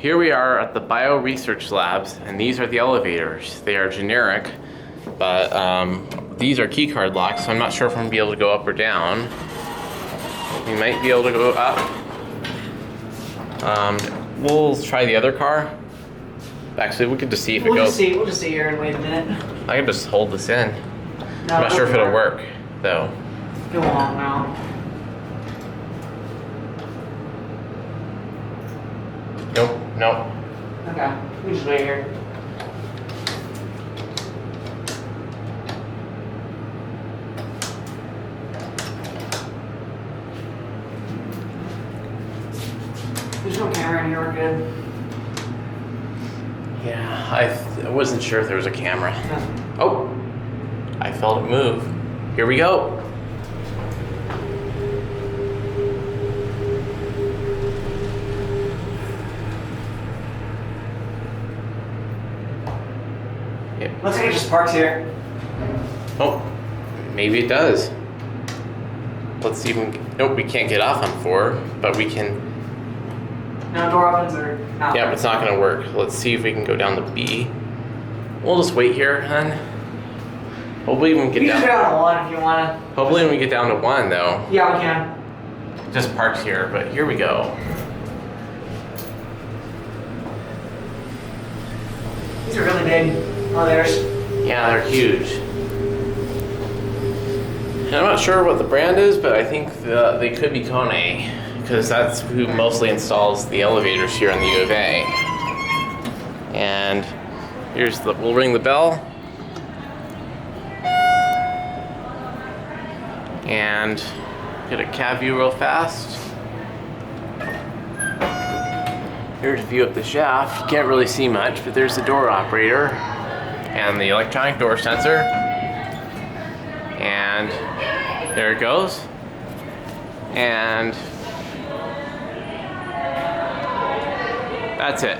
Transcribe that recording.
here we are at the Bioresearch labs, and these are the elevators. They are generic, but these are keycard locks, so I'm not sure if I'm gonna be able to go up or down. We might be able to go up. We'll try the other car. Actually, we could just see if it goes. We'll just see here and wait a minute. I can just hold this in. No, I'm not sure if it'll work, though. Go on now. Nope, nope. Okay, we just wait here. There's no camera in here, we're good. Yeah, I wasn't sure if there was a camera. No. Oh, I felt it move. Here we go. Yep. Looks like it just parks here. Oh, maybe it does. Let's see if we can, nope, we can't get off on 4, but we can. No door opens or not. Yeah, but it's not gonna work. Let's see if we can go down to B. We'll just wait here, hun. Hopefully we can get You down. can go down to 1 if you wanna. Hopefully when we get down to 1 though. Yeah, we can. Just parks here, but here we go. These are really big. Oh, there's. Yeah, they're huge. And I'm not sure what the brand is, but I think they could be Kone, because that's who mostly installs the elevators here in the U of A. And here's the, we'll ring the bell. And get a cab view real fast. Here's a view of the shaft. You can't really see much, but there's the door operator and the electronic door sensor. And there it goes. And that's it.